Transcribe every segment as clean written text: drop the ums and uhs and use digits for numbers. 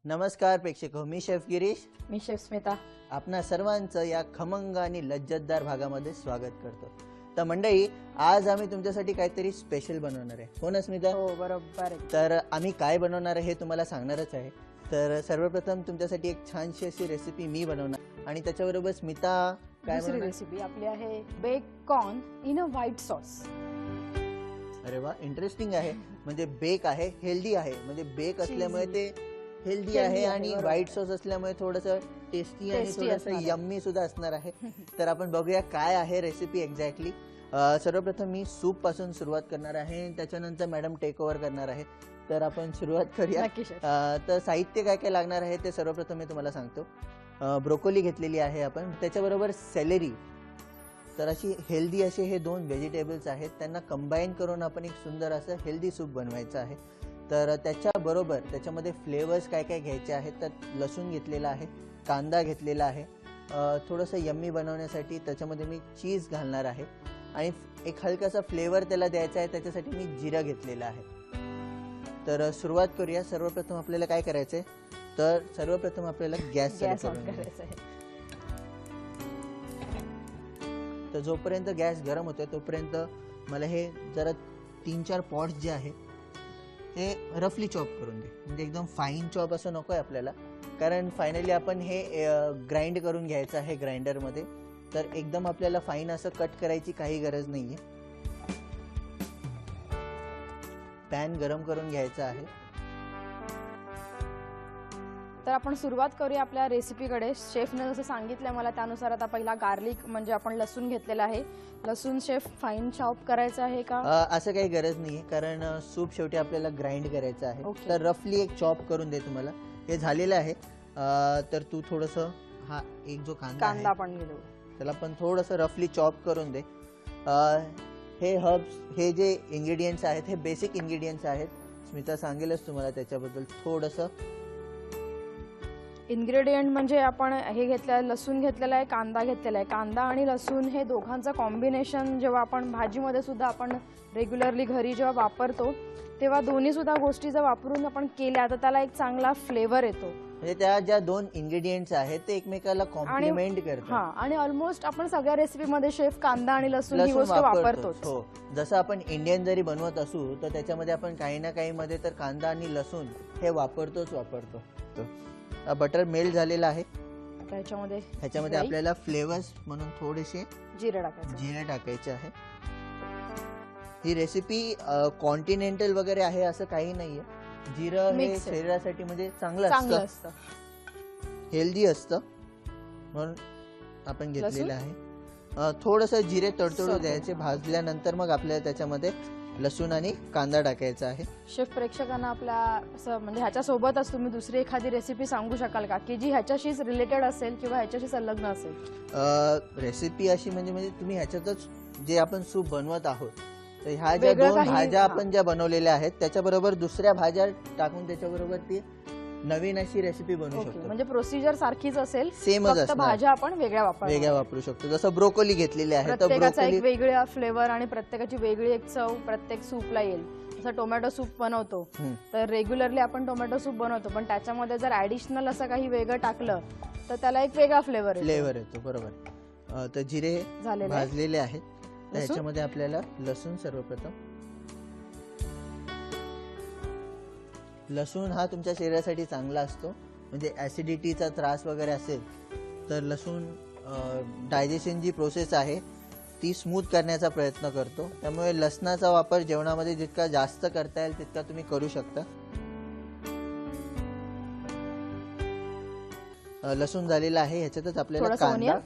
नमस्कार प्रेक्षको, मी शेफ गिरीश, मी शेफ स्मिता. आपणा सर्वांचं या खमंग आणि लज्जतदार भागामध्ये स्वागत करतो. तर मंडळी, आज आम्ही तुमच्यासाठी काहीतरी स्पेशल बनवणार आहे. हो ना स्मिता? हो बरोबर. तर आम्ही काय बनवणार आहे हे तुम्हाला सांगणारच आहे. तर सर्वप्रथम तुमच्यासाठी एक छानशी अशी रेसिपी मी बनवणार आणि त्याच्याबरोबर स्मिता काय दुसरी रेसिपी आपली आहे bake corn in a white sauce. अरे वा, इंटरेस्टिंग आहे. म्हणजे बेक आहे, हेल्दी आहे. म्हणजे बेक असल्यामुळे ते हेल्दी आहे आणि व्हाईट सॉस असल्यामुळे थोडंसं टेस्टी आणि थोडंसं यम्मी सुद्धा असणार आहे. तर आपण बघूया काय आहे रेसिपी एक्झॅक्टली. सर्वप्रथम मी सूप पासून सुरुवात करणार आहे, त्याच्यानंतर मॅडम टेक ओव्हर करणार आहे. तर आपण सुरुवात करूया. तर साहित्य काय काय लागणार आहे ते सर्वप्रथम मी तुम्हाला सांगतो. ब्रोकोली घेतलेली आहे आपण, त्याच्याबरोबर सेलेरी. तर अशी हेल्दी असे हे दोन व्हेजिटेबल्स आहेत, त्यांना कंबाईन करून आपण एक सुंदर असं हेल्दी सूप बनवायचं आहे. तर त्याच्याबरोबर त्याच्यामध्ये फ्लेवर्स काय काय घ्यायचे आहेत. तर लसूण घेतलेला आहे, कांदा घेतलेला आहे, थोडंसं यम्मी बनवण्यासाठी त्याच्यामध्ये मी चीज घालणार आहे आणि एक हलकासा फ्लेवर त्याला द्यायचा आहे, त्याच्यासाठी मी जिरं घेतलेलं आहे. तर सुरुवात करूया. सर्वप्रथम आपल्याला काय करायचं आहे, तर सर्वप्रथम आपल्याला गॅस ऑन करायचा आहे. तर जोपर्यंत गॅस गरम होतोय तोपर्यंत मला हे जरा 3-4 पॉट्स जे आहे हे रफली चॉप करून दे. म्हणजे एकदम फाईन चॉप असं नको आहे आपल्याला, कारण फायनली आपण हे ग्राइंड करून घ्यायचं आहे ग्राइंडरमध्ये. तर एकदम आपल्याला फाईन असं कट करायची काही गरज नाही आहे. पॅन गरम करून घ्यायचा आहे. तर आपण सुरुवात करूया आपल्या रेसिपीकडे. शेफने जसं सांगितलं मला त्यानुसार आता पहिला गार्लिक म्हणजे आपण लसूण घेतलेला आहे. लसूण शेफ फाईन चॉप करायचं आहे का? असं काही गरज नाही आहे, कारण सूप शेवटी आपल्याला ग्राइंड करायचं आहे. तर रफली एक चॉप करून दे तुम्हाला. हे झालेलं आहे. तर तू थोडंसं हा एक जो कांदा पण घेऊ, त्याला पण थोडंसं रफली चॉप करून दे. हे हर्ब्स, हे जे इन्ग्रेडियंट्स आहेत हे बेसिक इन्ग्रेडियंट्स आहेत. स्मिता सांगेलच तुम्हाला त्याच्याबद्दल थोडंसं. इन्ग्रेडियंट म्हणजे आपण हे घेतलं, लसूण घेतलेला आहे, कांदा घेतलेला आहे. कांदा आणि लसूण हे दोघांचं कॉम्बिनेशन जेव्हा आपण भाजीमध्ये सुद्धा आपण रेग्युलरली घरी जेव्हा वापरतो तेव्हा दोन्ही सुद्धा गोष्टी जर वापरून आपण केल्या तर त्याला एक चांगला फ्लेवर येतो. म्हणजे त्या ज्या दोन इन्ग्रेडियंट्स आहेत ते एकमेकाला कॉम्प्लिमेंट करतात. हां, आणि ऑलमोस्ट आपण सगळ्या रेसिपीमध्ये शेफ कांदा आणि लसूण ही गोष्ट वापरतो. हो, जसं आपण इंडियन जरी बनवत असू तर त्याच्यामध्ये आपण काही ना काही मध्ये तर कांदा आणि लसूण हे वापरतो. बटर मेल्ट झालेला आहे. ह्याच्यामध्ये आपल्याला फ्लेवर्स म्हणून थोडेसे जिरे टाकायचे आहे. ही रेसिपी कॉन्टिनेंटल वगैरे आहे असं काही नाहीये. जिरं हे शरीरासाठी म्हणजे चांगलं असतं, हेल्दी असतं, म्हणून आपण घेतलेलं आहे. थोडंसं जिरे तडतडू द्यायचे. भाजल्यानंतर मग आपल्याला त्याच्यामध्ये लसूण आणि कांदा टाकायचा आहे. शेफ, प्रेक्षकांना आपल्या असं म्हणजे ह्याच्यासोबतच तुम्ही दुसरी एखादी रेसिपी सांगू शकाल का की जी ह्याच्याशीच रिलेटेड असेल किंवा ह्याच्याशी संलग्न असेल? रेसिपी अशी म्हणजे तुम्ही ह्याच्यातच जे आपण सूप बनवत आहोत तर ह्या ज्या दोन भाज्या आपण ज्या बनवलेल्या आहेत त्याच्याबरोबर दुसऱ्या भाज्या टाकून त्याच्याबरोबर ती नवीन अशी रेसिपी बनवू शकतो. म्हणजे प्रोसिजर सारखीच असेल, सेमच असणार. भाज्या आपण वेगळ्या वापरू शकतो. जसं ब्रोकोली घेतलेली आहे तर प्रत्येकाचा एक वेगळा फ्लेवर आणि प्रत्येकाची वेगळी एक चव प्रत्येक सूपला येईल. जसं टोमॅटो सूप बनवतो तर रेग्युलरली आपण टोमॅटो सूप बनवतो, पण त्याच्यामध्ये जर ऍडिशनल असं काही वेगळं टाकलं तर त्याला एक वेगळा फ्लेवर येतो. बरोबर. तर जिरे भाजलेले आहेत. त्याच्यामध्ये आपल्याला लसूण, सर्वप्रथम लसूण हा तुमच्या शरीरासाठी चांगला असतो. म्हणजे ऍसिडिटीचा त्रास वगैरे असेल तर लसूण डायजेशन जी प्रोसेस आहे ती स्मूथ करण्याचा प्रयत्न करतो. त्यामुळे लसणाचा वापर जेवणामध्ये जितका जास्त करता येईल तितका तुम्ही करू शकता. लसूण झालेला आहे. ह्याच्यातच आपल्याला कांदा,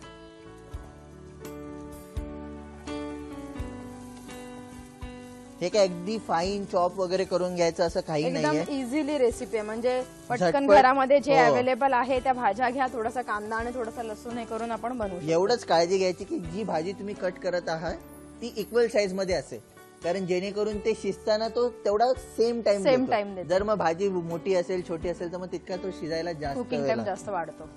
हे काय अगदी फाईन चॉप वगैरे करून घ्यायचं असं काही एकदम नाहीये. इझिली रेसिपी आहे, म्हणजे पटकन झटपट. घरामध्ये जे हो. अवेलेबल आहे त्या भाज्या घ्या, थोडासा कांदा आणि थोडासा लसूण हे करून आपण बनवू शकतो. एवढंच काळजी घ्यायची की जी भाजी तुम्ही कट करत आहात ती इक्वल साईज मध्ये असेल, कारण जेणेकरून ते शिजताना तो तेवढा सेम टाइम देतो. जर मग भाजी मोठी असेल छोटी असेल तर मग तितका तो शिजायला जास्त कुकिंग वेळ टाइम लागतो. जास्त वाढतो.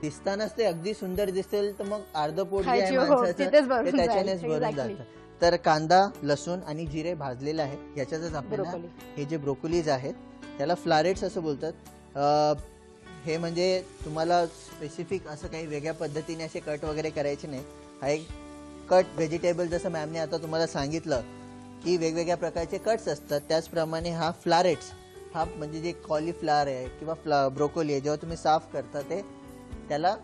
दिसतानाच ते अगदी सुंदर दिसेल तर मग अर्ध पोट जे आहे खायची, हो, माणसाचं तिथेच भरून ते त्याच्यानेच जाईल. भरून Exactly. जातं. तर कांदा, लसूण आणि जिरे भाजलेले आहेत. याच्यातच आपल्याला ब्रोकोली. हे जे ब्रोकोलीज आहेत त्याला फ्लारेट्स असं बोलतात. हे म्हणजे तुम्हाला स्पेसिफिक असं काही वेगळ्या पद्धतीने असे कट वगैरे करायचे नाही. हा एक कट व्हेजिटेबल, जसं मॅमने आता तुम्हाला सांगितलं की वेगवेगळ्या प्रकारचे कट्स असतात, त्याचप्रमाणे हा फ्लारेट्स, हा म्हणजे जे कॉलीफ्लावर आहे किंवा ब्रोकोली आहे, जेव्हा तुम्ही साफ करता ते त्याला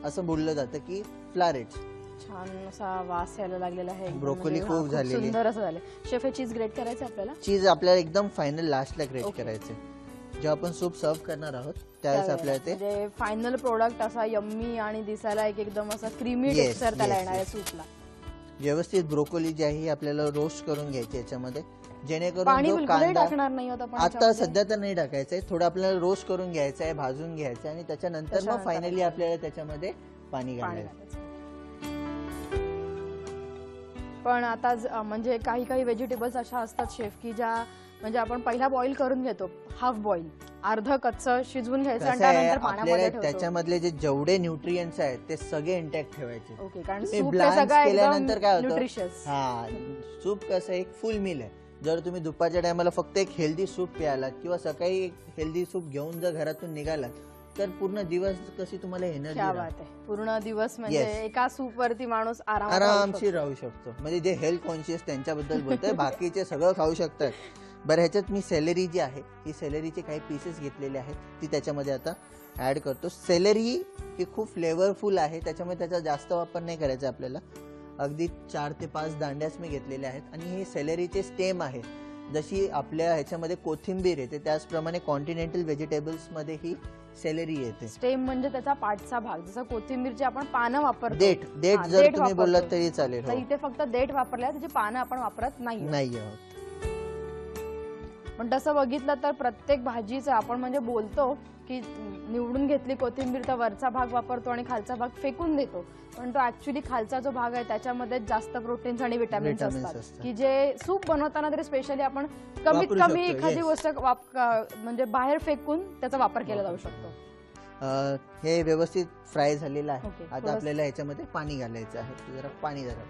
असं बोललं जातं की फ्लारेट्स. छान असा वास यायला लागलेला आहे एकदम, ब्रोकोली म्हणजे खूप झालेली आहे. सुंदर असं झालं. शेफ हे चीज ग्रेट करायचं आपल्याला. चीज आपल्याला एकदम फायनल लास्टला ग्रेट Okay. करायचे. जेव्हा आपण सूप सर्व करणार आहोत त्यावेळेस आपल्याला ते म्हणजे फायनल प्रोडक्ट असा यम्मी आणि दिसायला एकदम असा क्रीमी Yes, टेक्स्चर त्याला yes, येणार आहे yes. सूपला. व्यवस्थित ब्रोकोली जी आहे ही आपल्याला रोस्ट करून घ्यायची याच्यामध्ये, जेणेकरून पाणी जो बिलकुलही कांदा टाकणार नाही आहोत आपण आता याच्यामध्ये. सध्या तर नाही टाकायचंय, थोडं आपल्याला रोस्ट करून घ्यायचं आहे, भाजून घ्यायचं आहे आणि त्याच्यानंतर मग त्याच्यानंतर फायनली आपल्याला त्याच्यामध्ये पाणी पाणी घालायचं. घालायचं. पण आता म्हणजे काही काही व्हेजिटेबल्स अशा असतात शेफ की ज्या म्हणजे आपण पहिला बॉईल करून घेतो, हाफ बॉईल, अर्ध कच्चं शिजवून घ्यायचं आणि कसं आहे, त्यानंतर पाण्यामध्ये आपल्याला ठेवतो. त्याच्यामधले जे जेवढे न्यूट्रिएंट्स आहेत ते सगळे इंटॅक्ट ठेवायचे. ओके, कारण तुम्ही सूप हे ब्लांच सगळं केल्यानंतर काय एकदम होतं, न्यूट्रिशियस. हा सूप कसं एक फुल मील आहे. जर तुम्ही दुपारच्या टायमाला फक्त एक हेल्दी सूप प्यायलात किंवा सकाळी एक हेल्दी सूप घेऊन जर घरातून निघालात तर पूर्ण दिवस कशी तुम्हाला एनर्जी क्या बात आहे. पूर्ण दिवस म्हणजे Yes. एका सूप वरती माणूस आरामात राहू आरामशीर राहू शकतो. म्हणजे जे हेल्थ कॉन्शियस त्यांच्याबद्दल बोलतोय, बाकीचे सगळं खाऊ शकतात. बरं, ह्याच्यात मी सेलरी जी आहे ही सेलरीचे काही पीसेस घेतलेले आहेत ती त्याच्यामध्ये आता ऍड करतो. सेलरी ही खूप फ्लेवरफुल आहे, त्याच्यामुळे त्याचा जास्त वापर नाही करायचा आपल्याला. अगदी 4 ते 5 दांड्याच मी घेतलेल्या आहेत आणि हे सेलरीचे स्टेम आहे. जशी आपल्या ह्याच्यामध्ये कोथिंबीर येते त्याचप्रमाणे कॉन्टिनेंटल व्हेजिटेबल्स मध्ये ही सेलरी येते. स्टेम म्हणजे त्याचा पाठचा भाग, जसं कोथिंबीरची आपण पानं वापरतो. देठ हा, जर देठ तुम्ही बोललात वापरतो. तरी चालेल. तर हो. इथे फक्त देठ वापरले, त्याची पानं आपण वापरत नाही. नाही आहोत. पण तसं बघितलं तर प्रत्येक भाजीचं आपण म्हणजे बोलतो की निवडून घेतली कोथिंबीर तर वरचा भाग वापरतो आणि खालचा भाग फेकून देतो, पण तो ऍक्च्युली खालचा जो भाग आहे त्याच्यामध्ये जास्त प्रोटीन्स आणि विटॅमिन्स Vitamins असतात असतात. की जे सूप बनवताना तरी स्पेशली आपण कमीत वापरू कमी शकतो, एखादी yes. गोष्ट म्हणजे बाहेर फेकून त्याचा वापर केला जाऊ शकतो. हे व्यवस्थित फ्राय झालेलं आहे. Okay, आता थोडंसं- आपल्याला ह्याच्यामध्ये पाणी घालायचं आहे. तर जरा पाणी जरा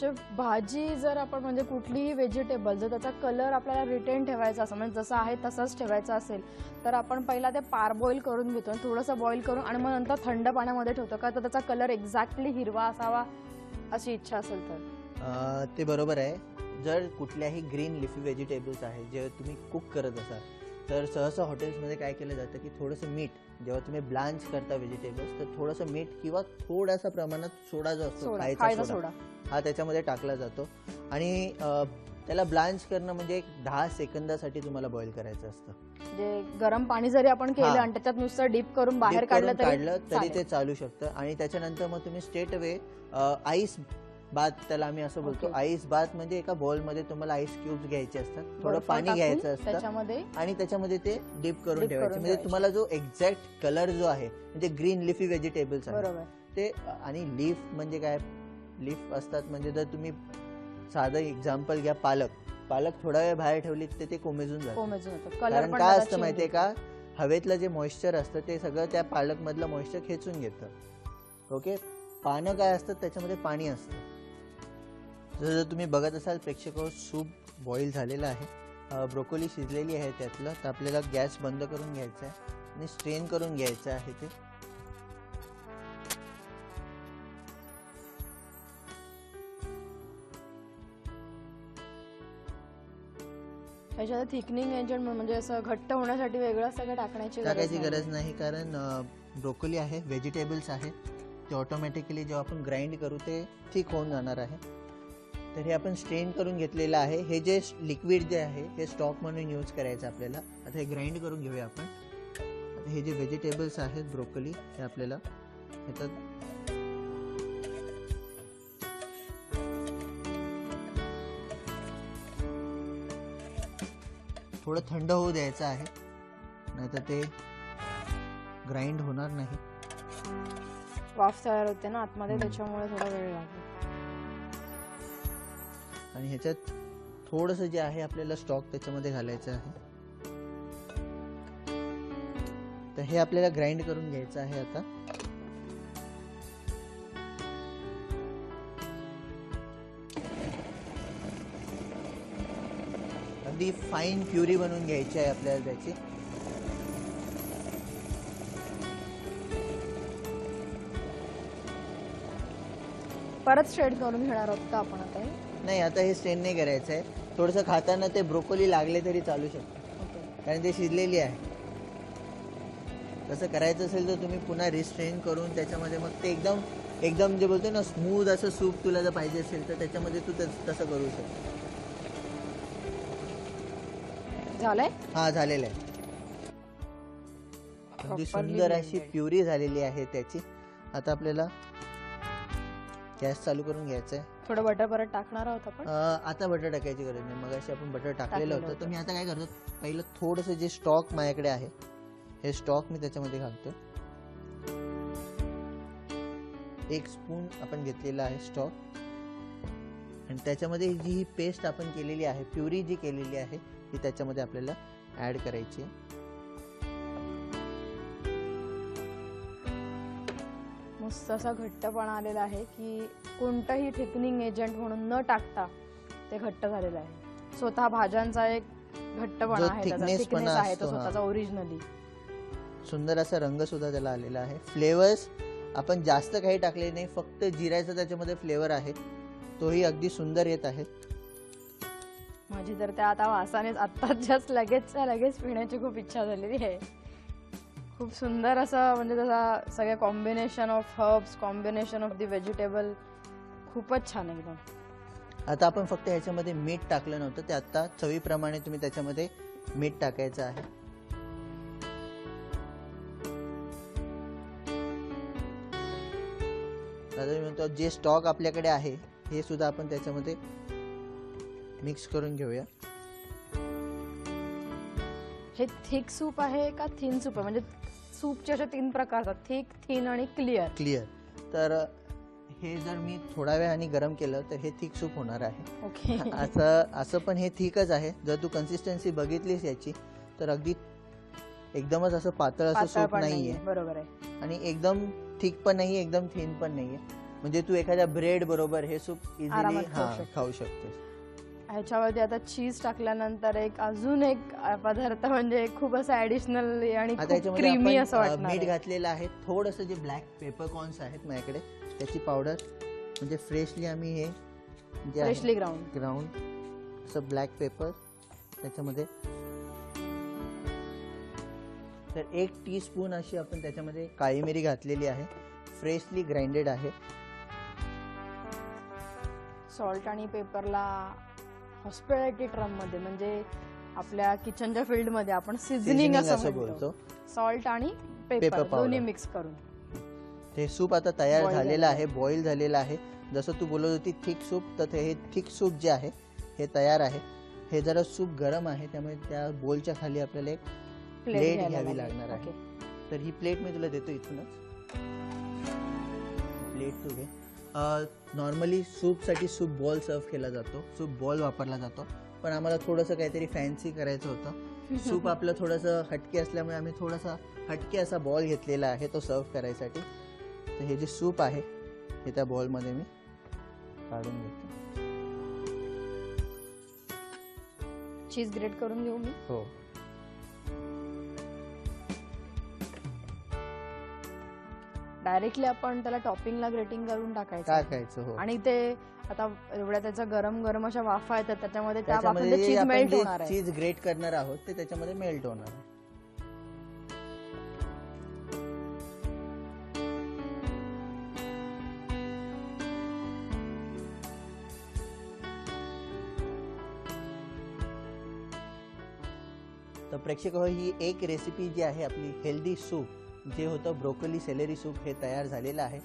शेफ, भाजी जर आपण म्हणजे कुठलीही व्हेजिटेबल जर त्याचा कलर आपल्याला रिटेन ठेवायचा असेल, म्हणजे जसं आहे तसंच ठेवायचा असेल, तर आपण पहिला ते पारबॉईल करून घेतो, थोडंसं बॉईल करून आणि मग नंतर थंड पाण्यामध्ये ठेवतो का, तर त्याचा कलर एक्झॅक्टली हिरवा असावा अशी इच्छा असेल तर? ते बरोबर आहे. जर कुठल्याही ग्रीन लिफी व्हेजिटेबल्स आहे जे तुम्ही कुक करत असाल तर सहसा हॉटेल्समध्ये काय केलं जातं की थोडंसं मीठ, जेव्हा तुम्ही ब्लांच करता व्हेजिटेबल्स तर थोडंसं मीठ किंवा थोडासा प्रमाणात सोडा जो असतो खायचा सोडा हा त्याच्यामध्ये टाकला जातो आणि त्याला ब्लांच करणं म्हणजे एक 10 सेकंदासाठी तुम्हाला बॉईल करायचं असतं. म्हणजे गरम पाणी जरी आपण केलं हा. आणि त्याच्यात नुसतं डीप करून बाहेर Dip काढलं करून तरी चालेल. ते चालू शकतं. आणि त्याच्यानंतर मग तुम्ही स्ट्रेट अवे आईस बाथ, त्याला आम्ही असं बोलतो. Okay. आईस बाथ म्हणजे एका बॉल मध्ये तुम्हाला आईस क्यूब्स घ्यायचे असतात, थोडं बर्फ पाणी टाकून घ्यायचं असतं त्याच्यामध्ये आणि त्याच्यामध्ये ते डीप करून Dip ठेवायचे. करून म्हणजे ठेवायचे. तुम्हाला जो एक्झॅक्ट कलर जो आहे म्हणजे ग्रीन लिफी व्हेजिटेबल्स आहे बरोबर. ते. आणि लीफ म्हणजे काय, लीफ असतात म्हणजे जर तुम्ही साधं एक्झाम्पल घ्या, पालक थोडा वेळ बाहेर ठेवली तर ते कोमेजून जातं. कोमेजून होतं. कलर कारण पण काय त्याचा असतं change माहितीये होतो. का, हवेतलं जे मॉइश्चर असतं ते सगळं त्या पालक मधलं मॉइश्चर खेचून घेतं. ओके, पानं काय असतात त्याच्यामध्ये पाणी असतं. जर तुम्ही बघत असाल प्रेक्षक, सूप बॉईल झालेलं आहे, ब्रोकोली शिजलेली आहे त्यातलं, तर आपल्याला गॅस बंद करून घ्यायचा आहे आणि स्ट्रेन करून घ्यायचं आहे ते. त्याच्यात थिकनिंग एजंट म्हणजे असं घट्ट होण्यासाठी वेगळं सगळं टाकण्याची टाकायची गरज नाही, कारण ब्रोकोली आहे, व्हेजिटेबल्स आहे, ते ऑटोमॅटिकली जेव्हा आपण ग्राइंड करू ते थिक होऊन जाणार आहे. तर हे आपण स्ट्रेन करून घेतलेलं आहे. हे जे लिक्विड जे आहे हे स्टॉक म्हणून यूज करायचं आपल्याला. आता हे ग्राइंड करून घेऊया आपण. आता हे जे व्हेजिटेबल्स आहेत ब्रोकोली हे आपल्याला ह्याच्यात थोडं थंड होऊ द्यायचं आहे, नाहीतर ते ग्राइंड होणार नाही. वाफ तयार होते ना आतमध्ये, त्याच्यामुळे थोडा वेळ लागेल. आणि ह्याच्यात थोडंसं जे आहे आपल्याला स्टॉक त्याच्यामध्ये घालायचं आहे. तर हे आपल्याला ग्राइंड करून घ्यायचं आहे आता. अगदी फाईन प्युरी बनवून घ्यायची आहे आपल्याला त्याची. परत स्ट्रेट करून घेणार आहोत का आपण आता हे? नाही, आता हे स्ट्रेन नाही करायचं आहे. थोडंसं खाताना ते ब्रोकोली लागले तरी चालू शकतं, ओके. कारण ते शिजलेली आहे. तसं करायचं असेल तर तुम्ही पुन्हा रिस्ट्रेन करून त्याच्यामध्ये मग ते एकदम एकदम जे बोलतो ना स्मूथ असं सूप तुला जर पाहिजे असेल तर त्याच्यामध्ये तू तसं करू शकतो. झालंय. हा, झालेलं आहे. अगदी सुंदर अशी प्युरी झालेली आहे त्याची. आता आपल्याला गॅस चालू करून घ्यायचा आहे. थोडं बटर परत टाकणार आहोत आपण. आता बटर टाकायची गरज नाही, मगाशी आपण बटर टाकलेलं टाकलेलं होतं. तर होतं. मी आता काय करतो, पहिलं थोडंसं जे स्टॉक माझ्याकडे आहे हे स्टॉक मी त्याच्यामध्ये घालतो. 1 स्पून आपण घेतलेला आहे स्टॉक, आणि त्याच्यामध्ये जी ही पेस्ट आपण केलेली आहे, प्युरी जी केलेली आहे ती त्याच्यामध्ये आपल्याला ऍड करायची. मस्त असा घट्टपणा आलेला आहे की कोणतंही थिकनिंग एजंट म्हणून न टाकता ते घट्ट झालेलं आहे. स्वतः भाज्यांचा एक घट्टपणा आहे, त्याचा थिकनेस आहे तो स्वतःचा ओरिजिनली. सुंदर असा रंग सुद्धा त्याला आलेला आहे. फ्लेवर्स आपण जास्त काही टाकले नाही, फक्त जिऱ्याचा त्याच्यामध्ये फ्लेवर आहे, तोही अगदी सुंदर येत आहे. माझी तर त्या आता वासानेच आत्ताच लगेच पिण्याची खूप इच्छा झालेली आहे. खूप सुंदर असं, म्हणजे त्याचा सगळे combination of herbs, combination of the vegetable खूपच छान एकदम. आता आपण फक्त ह्याच्यामध्ये मीठ टाकलं नव्हतं, ते आता चवीप्रमाणे तुम्ही त्याच्यामध्ये मीठ टाकायचं आहे. जे स्टॉक आपल्याकडे आहे हे सुद्धा आपण त्याच्यामध्ये मिक्स करून घेऊया. हे थिक सूप आहे का थिन सूप आहे? म्हणजे सूपचे असे 3 प्रकार असतात, थिक, थिन आणि क्लिअर. तर हे जर मी थोडा वेळाने गरम केलं तर हे थिक सूप होणार आहे. ओके. असं पण हे थिकच आहे. जर तू कन्सिस्टन्सी बघितलीस याची तर अगदी एकदमच असं पातळ असं सूप नाहीये. बरोबर आहे. आणि एकदम थिक पण नाही, एकदम थिन पण नाहीये. म्हणजे तू एखाद्या ब्रेड बरोबर हे सूप इझिली खाऊ शकतेस. ह्याच्यावरती आता चीज टाकल्यानंतर अजून एक पदार्थ, म्हणजे खूप असं ऍडिशनल आणि क्रीमी असं वाटणार. मीठ घातलेलं आहे. थोडंसं जे ब्लॅक पेपरकॉर्न्स आहेत माझ्याकडे त्याची पावडर, म्हणजे फ्रेशली आम्ही हे जे फ्रेशली ग्राउंड असं ब्लॅक पेपर त्याच्यामध्ये. तर 1 टीस्पून अशी आपण त्याच्यामध्ये काळी मिरी घातलेली आहे, फ्रेशली ग्राइंडेड आहे. सॉल्ट आणि पेपरला हॉस्पिटॅलिटी टर्म मध्ये, म्हणजे आपल्या किचनच्या फील्ड मध्ये आपण सिझनिंग असं बोलतो. सॉल्ट आणि पेपर दोन्ही मिक्स करून ते सूप आता तयार झालेलं आहे, बॉईल झालेलं आहे. जसं तू बोलत होती थिक सूप, तर हे थिक सूप जे आहे हे तयार आहे. हे जरा सूप गरम आहे, त्यामुळे त्या बोलच्या खाली आपल्याला एक प्लेट घ्यावी लागणार आहे. तर ही प्लेट मी तुला देतो इथूनच. प्लेट तू घे. नॉर्मली सूपसाठी सूप बॉल सर्व केला जातो, सूप बॉल वापरला जातो, पण आम्हाला थोडंसं काहीतरी फॅन्सी करायचं होतं. सूप आपलं थोडंसं हटके असल्यामुळे आम्ही थोडासा हटके असा बॉल घेतलेला आहे तो सर्व करायसाठी. तर हे जे सूप आहे हे त्या बॉलमध्ये मी काढून घेतो. चीज ग्रेट करून घेऊ मी. हो. डायरेक्टली आपण त्याला टॉपिंगला ग्रेटिंग करून टाकायचं. हो. आणि ते आता एवढ्या त्याचा गरम अशा वाफा येतात, त्याच्यामध्ये त्या वाफेमध्ये चीज मेल्ट होणार आहे. चीज ग्रेट करणार आहोत ते त्याच्यामध्ये मेल्ट होणार आहे. तर प्रेक्षक हो, ही एक रेसिपी जी आहे आपली हेल्दी सूप जे होतं ब्रोकोली सेलेरी सूप हे तयार झालेलं आहे.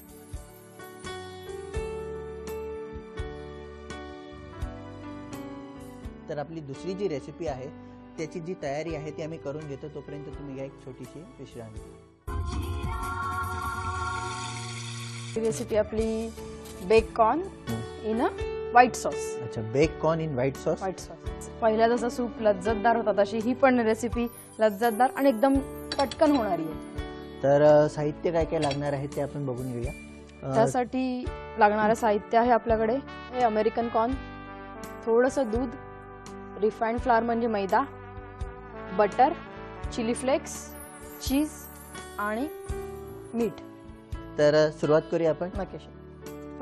तर आपली दुसरी जी रेसिपी आहे त्याची जी तयारी आहे ती आम्ही करून घेतो. तोपर्यंत तुम्ही घ्या एक छोटीशी विश्रांती. रेसिपी आपली bake corn in a white sauce. अच्छा, bake corn in white sauce. White sauce. पहिला जसा सूप लज्जतदार होता तशी ही पण रेसिपी लज्जतदार आणि एकदम पटकन होणारी आहे. तर साहित्य काय काय लागणार आहे ते आपण बघून घेऊया. त्यासाठी लागणारं साहित्य आहे आपल्याकडे हे अमेरिकन कॉर्न, थोडंसं दूध, रिफाइंड फ्लावर म्हणजे मैदा, बटर, चिली फ्लेक्स, चीज आणि मीठ. तर सुरुवात करूया आपण. नक्की.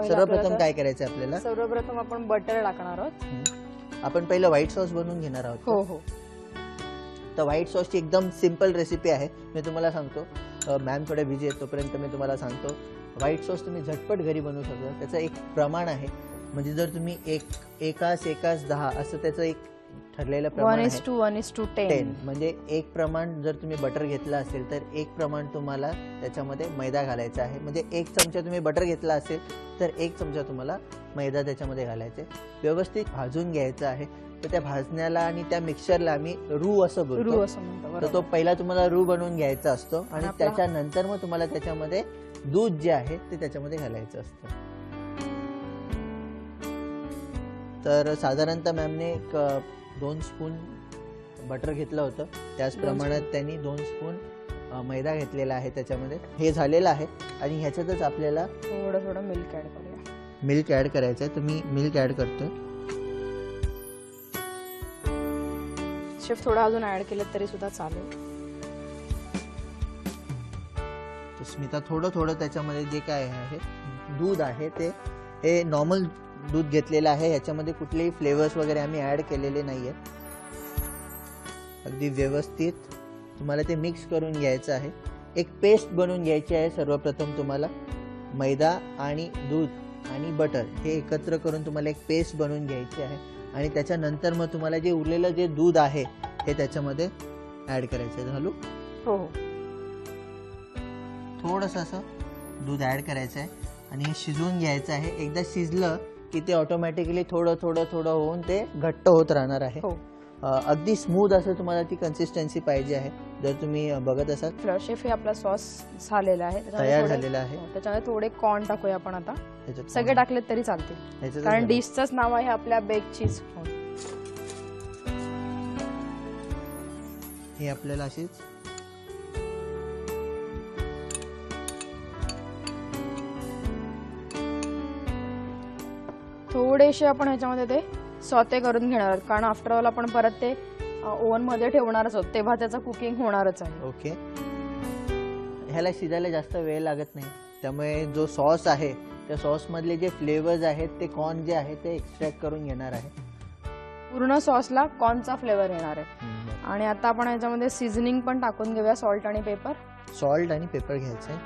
सर्वप्रथम काय करायचं आपल्याला? सर्वप्रथम आपण बटर टाकणार आहोत. आपण पहिलं व्हाईट सॉस बनवून घेणार आहोत. हो हो. तर व्हाईट सॉसची एकदम सिंपल रेसिपी आहे. मी तुम्हाला सांगतो, मॅम थोडे बिझी आहेत तोपर्यंत मी तुम्हाला सांगतो. व्हाईट सॉस तुम्ही झटपट घरी बनवू शकता. त्याचं एक प्रमाण आहे, म्हणजे जर तुम्ही एकास 10 असं त्याचं एक ठरलेलं प्रमाण आहे. 1:10 म्हणजे एक प्रमाण जर तुम्ही बटर घेतला असेल तर एक प्रमाण तुम्हाला त्याच्यामध्ये मैदा घालायचा आहे. म्हणजे 1 चमचा तुम्ही बटर घेतला असेल तर 1 चमचा तुम्हाला मैदा त्याच्यामध्ये घालायचा आहे. व्यवस्थित भाजून घ्यायचं आहे. तर त्या भाजण्याला आणि त्या मिक्सरला आम्ही रू असं बोलतो. तर तो पहिला तुम्हाला रू बनवून घ्यायचा असतो आणि त्याच्यानंतर मग तुम्हाला त्याच्यामध्ये दूध जे आहे ते त्याच्यामध्ये घालायचं असतं. तर साधारणतः मॅमने 2 स्पून बटर घेतलं होतं, त्याच प्रमाणात त्यांनी 2 स्पून मैदा घेतलेला आहे त्याच्यामध्ये. हे झालेलं आहे आणि ह्याच्यातच आपल्याला थोडं मिल्क ऍड करूया. मिल्क ऍड करायचं आहे. तर मी मिल्क ऍड करतोय. शेफ थोडं अजून ऍड केलं तरी सुद्धा चालेल. तर स्मिता थोडं त्याच्यामध्ये जे काय आहे दूध आहे ते हे नॉर्मल दूध घेतलेलं आहे. ह्याच्यामध्ये कुठलेही फ्लेवर्स वगैरे आम्ही ऍड केलेले नाहीये. अगदी व्यवस्थित तुम्हाला ते मिक्स करून घ्यायचं आहे. एक पेस्ट बनवून घ्यायची आहे. सर्वप्रथम तुम्हाला मैदा आणि दूध आणि बटर हे एकत्र करून तुम्हाला एक पेस्ट बनवून घ्यायची आहे आणि त्याच्यानंतर मग तुम्हाला जे उरलेलं जे दूध आहे हे त्याच्यामध्ये ऍड करायचं आहे. घालू? हो. थोडंसं असं दूध ऍड करायचं आहे आणि हे शिजवून घ्यायचं आहे. एकदा शिजलं की ते ऑटोमॅटिकली थोडं होऊन ते घट्ट होत राहणार आहे. अगदी स्मूथ असं तुम्हाला ती कन्सिस्टन्सी पाहिजे आहे. जर तुम्ही बघत असाल. शेफ हे आपला सॉस झालेला आहे, तयार झालेला आहे. त्याच्यामध्ये थोडे कॉर्न टाकूया आपण आता. सगळे टाकलेत तरी चालतील कारण डिशचंच नाव आहे आपल्या बेक चीज. हे आपल्याला अशीच थोडेसे आपण ह्याच्यामध्ये ते सॉते करून घेणार आहोत कारण आफ्टर ऑल आपण परत ते ओव्हन मध्ये ठेवणारच आहोत तेव्हा त्याचं कुकिंग होणारच आहे. ओके. ह्याला शिजायला जास्त वेळ लागत नाही. त्यामुळे जो सॉस आहे त्या सॉस मधले जे फ्लेवर्स आहेत ते कॉर्न जे आहे ते एक्स्ट्रॅक्ट करून घेणार आहे. पूर्ण सॉसला कॉर्नचा फ्लेवर येणार आहे. आणि आता आपण ह्याच्यामध्ये सीझनिंग पण टाकून घेऊया. सॉल्ट आणि पेपर. सॉल्ट आणि पेपर घ्यायचंय.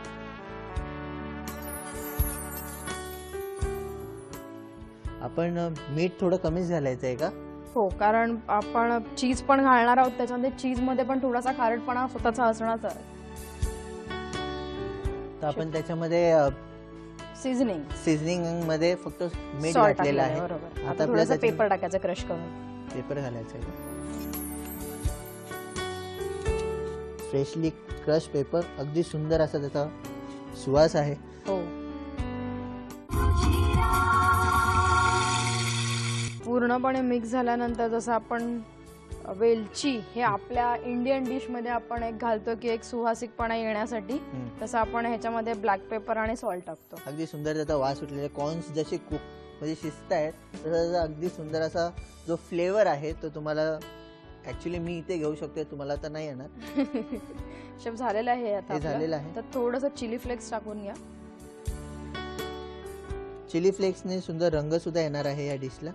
आपण मीठ थोडं कमीच घालायचं आहे का? हो, कारण आपण चीज पण घालणार आहोत त्याच्यामध्ये. चीज मध्ये पण थोडासा खारटपणा स्वतःचा असणारच आहे. तर आपण त्याच्यामध्ये सीझनिंग मध्ये फक्त मीठ घातलेलं आहे. बरोबर. आता थोडासा पेपर टाकायचा क्रश करून. पेपर घालायचा आहे. Freshly crush paper. अगदी सुंदर असा त्याचा सुवास आहे. हो. पूर्णपणे मिक्स झाल्यानंतर जसं आपण वेलची हे आपल्या इंडियन डिश मध्ये आपण एक घालतो की एक सुवासिकपणा येण्यासाठी, तसं आपण ह्याच्यामध्ये ब्लॅक पेपर आणि सॉल्ट टाकतो. अगदी सुंदर त्याचा वास सुटलेला. कॉर्न्स जसे कुक म्हणजे शिजत आहेत तसा अगदी सुंदर असा जो फ्लेवर आहे तो तुम्हाला ऍक्च्युली मी इथे घेऊ शकते, तुम्हाला तर नाही येणार. शेफ झालेलं आहे आता. झालेलं आहे. तर थोडंसं चिली फ्लेक्स टाकून घ्या. चिली फ्लेक्सने सुंदर रंग सुद्धा येणार आहे या डिशला.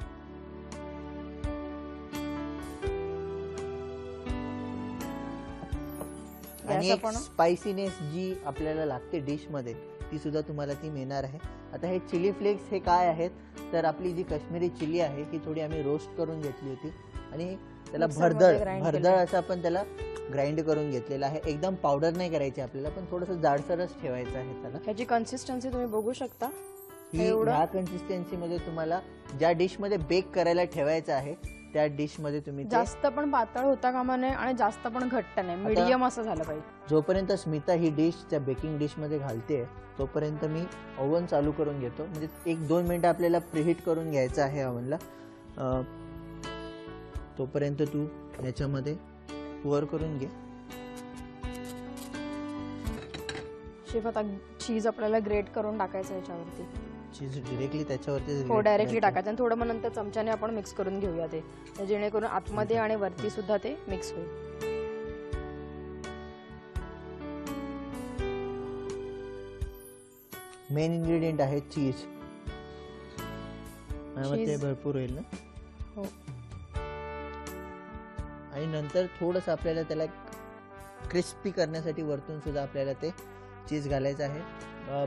आणि एक स्पायसीनेस जी आपल्याला लागते डिश मध्ये ती सुद्धा तुम्हाला ती मिळणार आहे. आता हे चिली फ्लेक्स हे काय आहेत तर आपली जी काश्मीरी चिली आहे ही थोडी आम्ही रोस्ट करून घेतली होती आणि त्याला मिक्सरमध्ये grind भरदळ केलं. असं आपण त्याला ग्राइंड करून घेतलेलं आहे. एकदम पावडर नाही करायची आपल्याला, पण थोडंसं जाडसरच ठेवायचं आहे त्याला. ह्याची कन्सिस्टन्सी तुम्ही बघू शकता. ही एवढं? ह्या कन्सिस्टन्सी मध्ये तुम्हाला ज्या डिश मध्ये बेक करायला ठेवायचं आहे त्या डिश मध्ये तुम्ही ते जास्त पण पातळ होता कामा नये आणि जास्त पण घट्ट नाही, मीडियम असं झालं पाहिजे. जोपर्यंत स्मिता ही डिश त्या बेकिंग डिश मध्ये घालते तोपर्यंत मी ओव्हन चालू करून घेतो. म्हणजे 1-2 मिनिटं आपल्याला प्रीहीट करून घ्यायचं आहे ओव्हनला. तोपर्यंत तू याच्यामध्ये पोअर करून घे. शेफ आता चीज आपल्याला ग्रेट करून टाकायचं याच्यावरती. चीज डिरेक्टली त्याच्यावरती हो, डायरेक्टली टाकायचं आणि थोडं मग नंतर चमच्याने आपण मिक्स करून घेऊया ते, जेणेकरून आतमध्ये आणि वरती सुद्धा ते मिक्स होईल. मेन इन्ग्रेडियंट आहे चीज. ते Cheese. भरपूर होईल ना. हो. आणि नंतर थोडस आपल्याला त्याला क्रिस्पी करण्यासाठी वरतून सुद्धा आपल्याला ते चीज घालायचं आहे.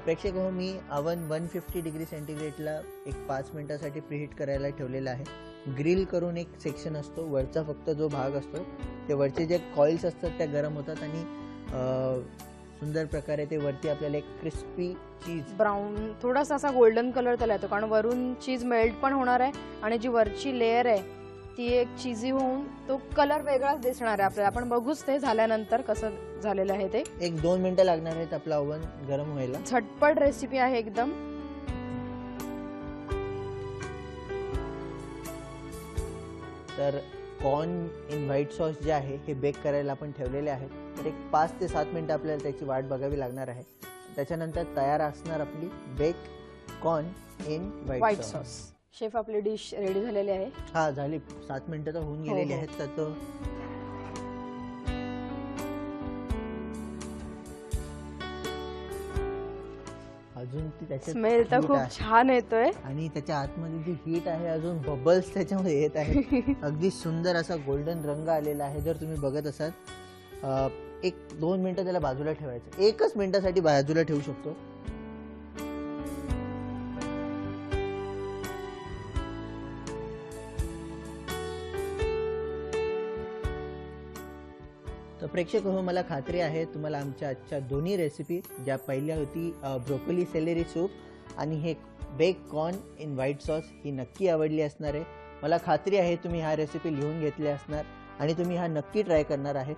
प्रेक्षक हो, मी अवन 150 डिग्री सेंटीग्रेडला एक 5 मिनिटासाठी प्रीहीट करायला ठेवलेला आहे. ग्रिल करून एक सेक्शन असतो, वरचा फक्त जो भाग असतो ते वरचे जे कॉइल्स असतात त्या गरम होतात आणि सुंदर प्रकारे ते वरती आपल्याला एक क्रिस्पी चीज ब्राऊन थोडासा असा गोल्डन कलर त्याला येतो, कारण वरून चीज मेल्ट पण होणार आहे आणि जी वरची लेअर आहे ती एक चीजी होऊन तो कलर वेगळाच दिसणार आहे आपल्याला. आपण बघूच ते झाल्यानंतर कसं झालेलं आहे ते. 1-2 मिनिटं लागणार आहेत आपला ओव्हन गरम व्हायला. झटपट रेसिपी आहे एकदम. तर कॉर्न इन व्हाईट सॉस जे आहे हे बेक करायला आपण ठेवलेले आहेत. तर एक 5 ते 7 मिनिटं आपल्याला त्याची वाट बघावी लागणार आहे. त्याच्यानंतर तयार असणार आपली bake corn in white white sauce. Sauce. Chef आपली डिश रेडी झालेली आहे. हा, झाली 7 मिनिटं तर होऊन गेलेली हो. आहेत. तर तो अजून ती त्याच्यात स्मेल तर heat खूप आहे. छान येतोय. आणि त्याच्या आतमध्ये जी हीट आहे अजून बबल्स त्याच्यामध्ये येत आहेत. अगदी सुंदर असा गोल्डन रंग आलेला आहे. जर तुम्ही बघत असाल 1-2 मिनिटं त्याला बाजूला ठेवायचं. 1च मिनिटासाठी बाजूला ठेवू शकतो. तर प्रेक्षक हो, मला खात्री आहे तुम्हाला आमच्या आजच्या दोन्ही रेसिपी, ज्या पहिल्या होती ब्रोकोली सेलेरी सूप आणि हे bake corn in white sauce, ही नक्की आवडली असणार आहे. मला खात्री आहे तुम्ही ह्या रेसिपी लिहून घेतल्या असणार आणि तुम्ही हा नक्की ट्राय करणार आहे.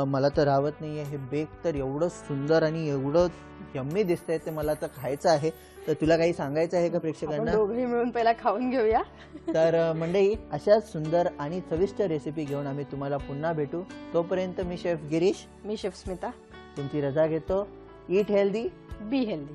मला तर राहत नाही आहे. हे बेक तर एवढं सुंदर आणि एवढं यम्मी दिसतंय, ते मला तर खायचं आहे. तर तुला काही सांगायचं आहे का आपण प्रेक्षकांना? दोघेही मिळून पहिला खाऊन घेऊया. तर मंडळी, अशाच सुंदर आणि चविष्ट रेसिपी घेऊन आम्ही तुम्हाला पुन्हा भेटू. तोपर्यंत मी शेफ गिरीश, मी शेफ स्मिता. तुमची रजा घेतो. Eat healthy, be healthy.